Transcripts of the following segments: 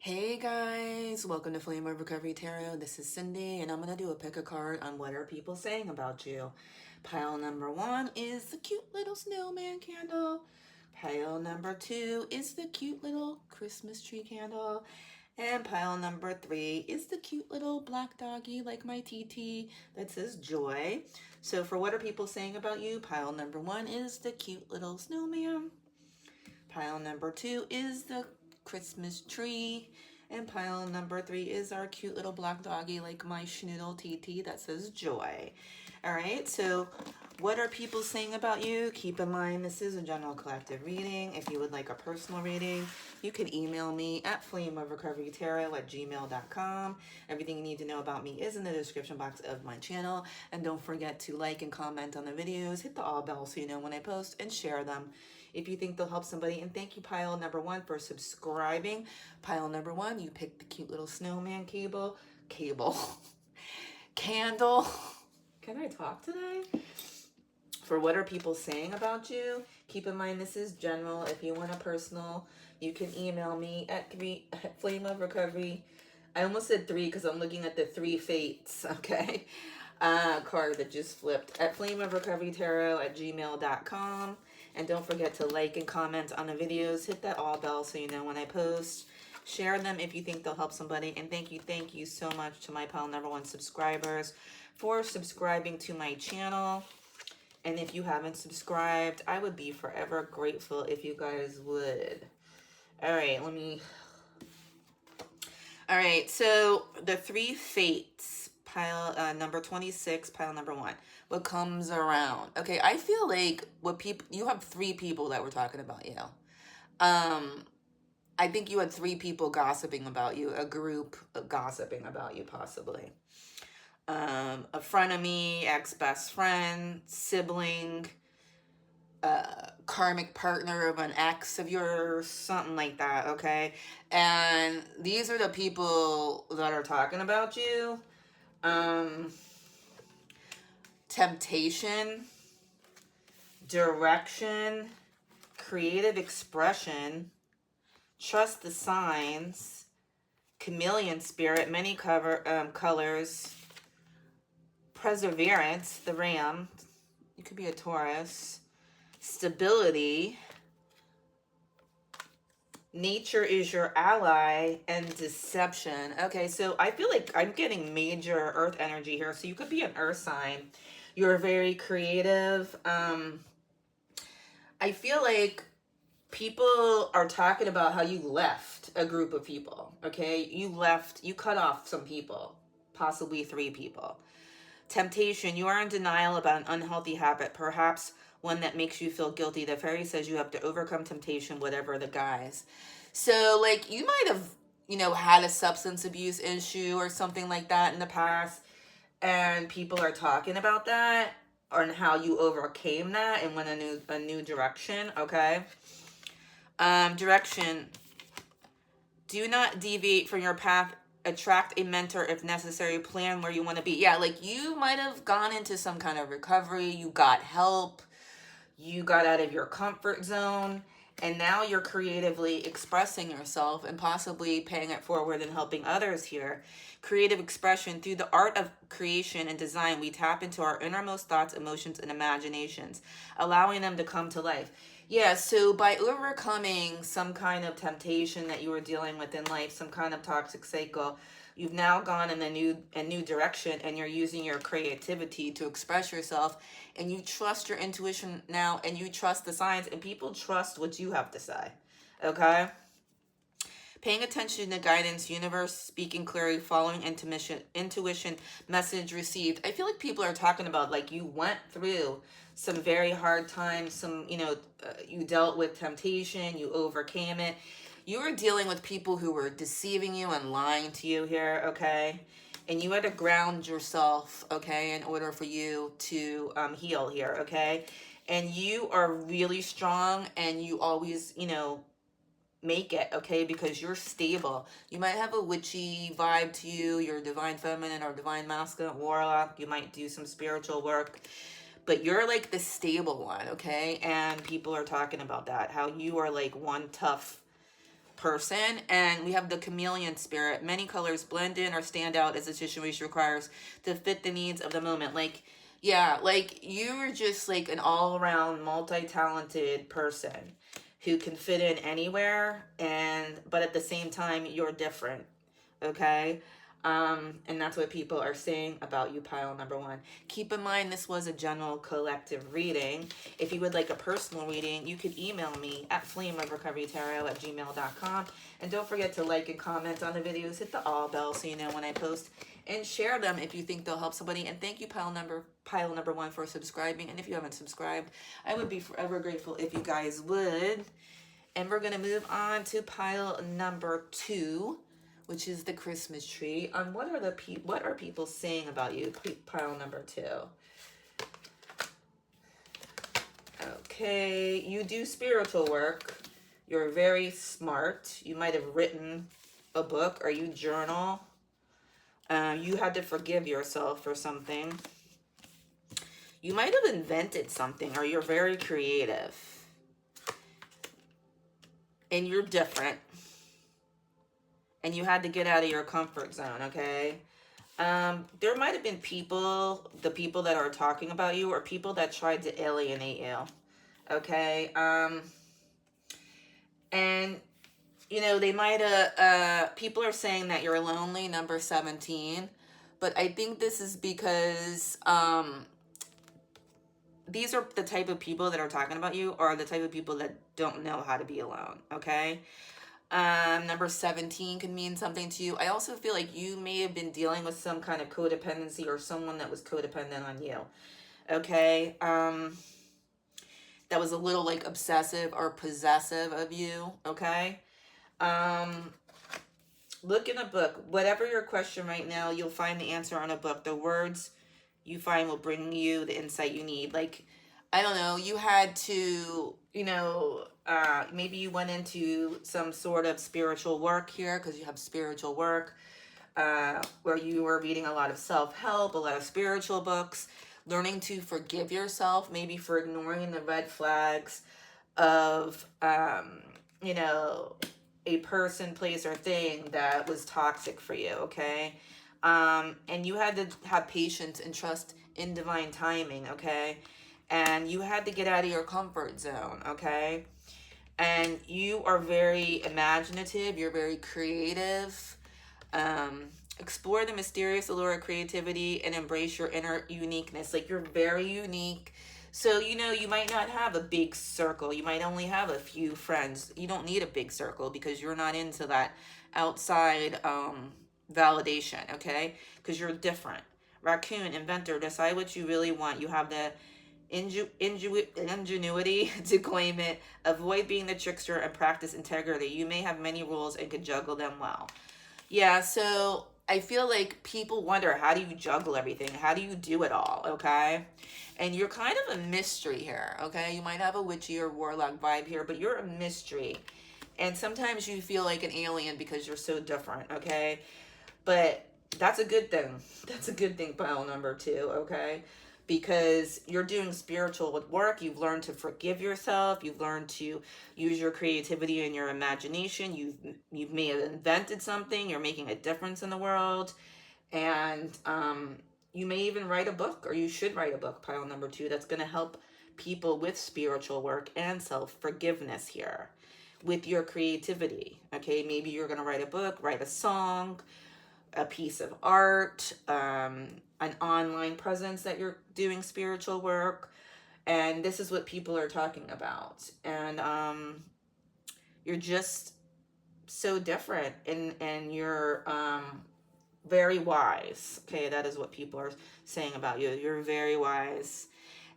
Hey guys, welcome to Flame of Recovery Tarot. This is Cindy, and I'm going to do a pick a card on what are people saying about you. Pile number one is the cute little snowman candle. Pile number two is the cute little Christmas tree candle. And pile number three is the cute little black doggy like my TT that says joy. So for what are people saying about you, pile number one is the cute little snowman. Pile number two is the Christmas tree. And pile number three is our cute little black doggy like my schnoodle TT that says joy. All right, so what are people saying about you? Keep in mind, this is a general collective reading. If you would like a personal reading, you can email me at flameofrecoverytarot@gmail.com. Everything you need to know about me is in the description box of my channel. And don't forget to like and comment on the videos. Hit the all bell so you know when I post, and share them if you think they'll help somebody. And thank you, pile number one, for subscribing. Pile number one, you picked the cute little snowman candle. Can I talk today? For what are people saying about you? Keep in mind, this is general. If you want a personal, you can email me at Flame of Recovery. I almost said three because I'm looking at the three fates, okay? Card that just flipped at flameofrecoverytarot@gmail.com. And don't forget to like and comment on the videos. Hit that all bell so you know when I post. Share them if you think they'll help somebody. And thank you so much to my pile number one subscribers for subscribing to my channel. And if you haven't subscribed, I would be forever grateful if you guys would. All right, all right, so the three fates, pile number 26, pile number one. What comes around? Okay, I feel like you have three people that were talking about you. I think you had three people gossiping about you, a group gossiping about you, possibly. A frenemy, ex-best friend, sibling, karmic partner of an ex of yours, something like that, okay? And these are the people that are talking about you. Temptation, direction, creative expression, trust the signs, chameleon spirit, many colors, perseverance, the ram, you could be a Taurus, stability, nature is your ally, and deception. Okay, so I feel like I'm getting major earth energy here. So you could be an earth sign. You're very creative. I feel like people are talking about how you left a group of people. Okay, you cut off some people, possibly three people. Temptation, you are in denial about an unhealthy habit, perhaps one that makes you feel guilty. The fairy says you have to overcome temptation, whatever the guise. So, like, you might have, had a substance abuse issue or something like that in the past, and people are talking about that and how you overcame that and went a new direction, okay? Direction, do not deviate from your path. Attract a mentor if necessary. Plan where you want to be. Yeah, like you might have gone into some kind of recovery. You got help. You got out of your comfort zone. And now you're creatively expressing yourself and possibly paying it forward and helping others here. Creative expression. Through the art of creation and design, we tap into our innermost thoughts, emotions, and imaginations, allowing them to come to life. Yeah, so by overcoming some kind of temptation that you were dealing with in life, some kind of toxic cycle, you've now gone in a new direction, and you're using your creativity to express yourself, and you trust your intuition now, and you trust the signs, and people trust what you have to say. Okay? Paying attention to guidance, universe, speaking clearly, following intuition, message received. I feel like people are talking about like you went through some very hard times, you dealt with temptation, you overcame it. You were dealing with people who were deceiving you and lying to you here, okay? And you had to ground yourself, okay, in order for you to heal here, okay? And you are really strong, and you always, make it, okay, because you're stable. You might have a witchy vibe to you. You're divine feminine or divine masculine, warlock. You might do some spiritual work, but you're like the stable one, okay? And people are talking about that, how you are like one tough person. And we have the chameleon spirit. Many colors blend in or stand out as the situation requires to fit the needs of the moment. Like, yeah, like you're just like an all-around multi-talented person who can fit in anywhere, but at the same time you're different. Okay? And that's what people are saying about you, pile number one. Keep in mind, this was a general collective reading. If you would like a personal reading, you could email me at flameofrecoverytarot@gmail.com. And don't forget to like and comment on the videos. Hit the all bell so you know when I post. And share them if you think they'll help somebody. And thank you, pile number one, for subscribing. And if you haven't subscribed, I would be forever grateful if you guys would. And we're going to move on to pile number two, which is the Christmas tree. What are people saying about you, pile number two? Okay, you do spiritual work. You're very smart. You might have written a book, or you journal. You had to forgive yourself for something. You might have invented something, or you're very creative. And you're different. And you had to get out of your comfort zone, okay? There might have been the people that are talking about you, or people that tried to alienate you, okay? And, you know, they might have, people are saying that you're lonely, number 17. But I think this is because, these are the type of people that are talking about you, or the type of people that don't know how to be alone, okay? Number 17 can mean something to you. I also feel like you may have been dealing with some kind of codependency, or someone that was codependent on you, okay? That was a little like obsessive or possessive of you, okay? Look in a book. Whatever your question right now, you'll find the answer on a book. The words you find will bring you the insight you need. Like, I don't know, you had to, you know, maybe you went into some sort of spiritual work here, because you have spiritual work, where you were reading a lot of self-help, a lot of spiritual books, learning to forgive yourself, maybe for ignoring the red flags of, you know, a person, place, or thing that was toxic for you, okay? And you had to have patience and trust in divine timing, okay? And you had to get out of your comfort zone, okay? And you are very imaginative. You're very creative. Explore the mysterious allure of creativity and embrace your inner uniqueness. Like, you're very unique. So, you know, you might not have a big circle. You might only have a few friends. You don't need a big circle, because you're not into that outside validation, okay? Because you're different. Raccoon, inventor, decide what you really want. You have the ingenuity to claim it. Avoid being the trickster and practice integrity. You may have many rules and could juggle them well. Yeah, so I feel like people wonder, how do you juggle everything? How do you do it all, okay? And you're kind of a mystery here, okay? You might have a witchy or warlock vibe here, but you're a mystery. And sometimes you feel like an alien because you're so different, okay? But that's a good thing. That's a good thing, pile number two, okay? Because you're doing spiritual work. You've learned to forgive yourself. You've learned to use your creativity and your imagination. You may have invented something. You're making a difference in the world. And you may even write a book, or you should write a book, pile number two, that's going to help people with spiritual work and self-forgiveness here with your creativity, okay? Maybe you're going to write a book, write a song, a piece of art, an online presence that you're doing spiritual work. And this is what people are talking about. And you're just so different, and you're very wise, okay? That is what people are saying about you. You're very wise,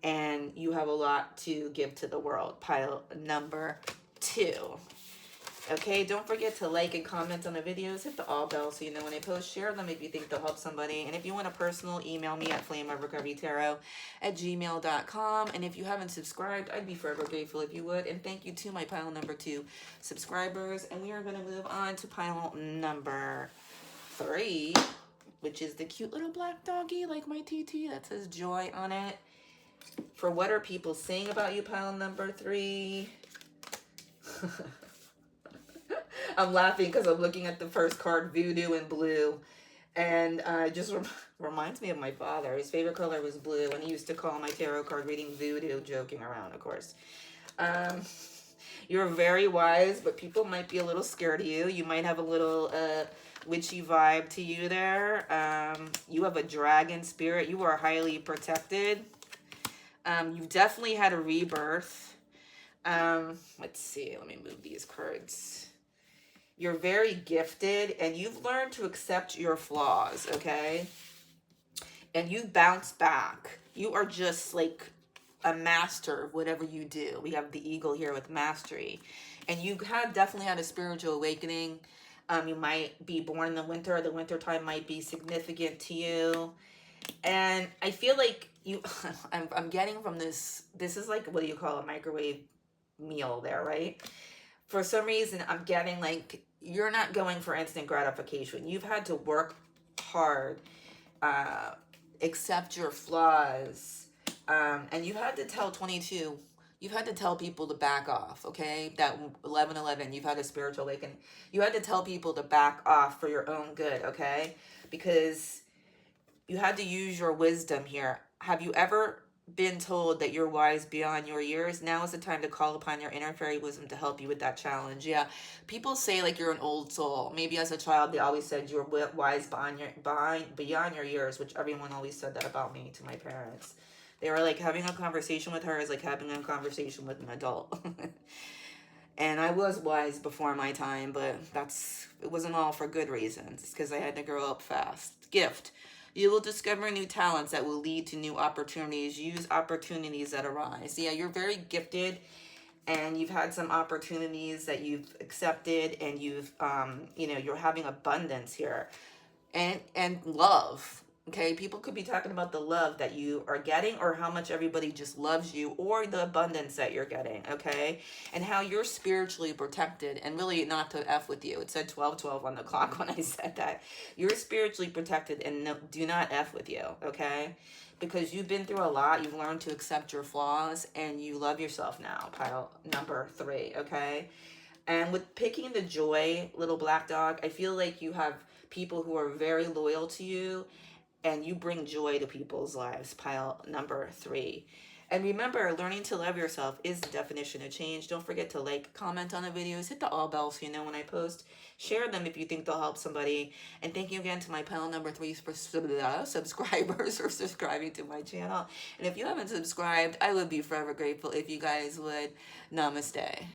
and you have a lot to give to the world, pile number two. Okay, don't forget to like and comment on the videos. Hit the all bell so you know when I post. Share them if you think they'll help somebody. And if you want a personal, email me at flameofrecoverytarot@gmail.com. And if you haven't subscribed, I'd be forever grateful if you would. And thank you to my pile number two subscribers. And we are going to move on to pile number three, which is the cute little black doggy like my TT that says joy on it. For what are people saying about you, pile number three? I'm laughing because I'm looking at the first card, Voodoo in blue. And it just reminds me of my father. His favorite color was blue, and he used to call my tarot card reading Voodoo, joking around, of course. Um, you're very wise, but people might be a little scared of you. You might have a little witchy vibe to you there. You have a dragon spirit. You are highly protected. You've definitely had a rebirth. Let's see. Let me move these cards. You're very gifted, and you've learned to accept your flaws, okay? And you bounce back. You are just like a master of whatever you do. We have the eagle here with mastery. And you have definitely had a spiritual awakening. You might be born in the winter. The winter time might be significant to you. And I feel like you, I'm getting from this is like, what do you call a microwave meal there, right? For some reason, I'm getting like, you're not going for instant gratification. You've had to work hard, accept your flaws, and you've had to tell 22, you've had to tell people to back off, okay? That 1111, you've had a spiritual awakening. You had to tell people to back off for your own good, okay? Because you had to use your wisdom here. Have you ever been told that you're wise beyond your years? Now is the time to call upon your inner fairy wisdom to help you with that challenge. Yeah, people say like you're an old soul. Maybe as a child they always said you were wise beyond your years, which everyone always said that about me to my parents. They were like, having a conversation with her is like having a conversation with an adult. And I was wise before my time, but it wasn't all for good reasons. It's because I had to grow up fast. Gift. You will discover new talents that will lead to new opportunities. Use opportunities that arise. Yeah, you're very gifted, and you've had some opportunities that you've accepted, and you've, you're having abundance here, and love. Okay, people could be talking about the love that you are getting, or how much everybody just loves you, or the abundance that you're getting, okay? And how you're spiritually protected, and really not to F with you. It said 12:12 on the clock when I said that. You're spiritually protected, and no, do not F with you, okay? Because you've been through a lot, you've learned to accept your flaws, and you love yourself now, pile number 3, okay? And with picking the joy, little black dog, I feel like you have people who are very loyal to you, and you bring joy to people's lives, pile number 3. And remember, learning to love yourself is the definition of change. Don't forget to like, comment on the videos, hit the all bells so you know when I post. Share them if you think they'll help somebody. And thank you again to my pile number 3 subscribers for subscribing to my channel. And if you haven't subscribed, I would be forever grateful if you guys would. Namaste.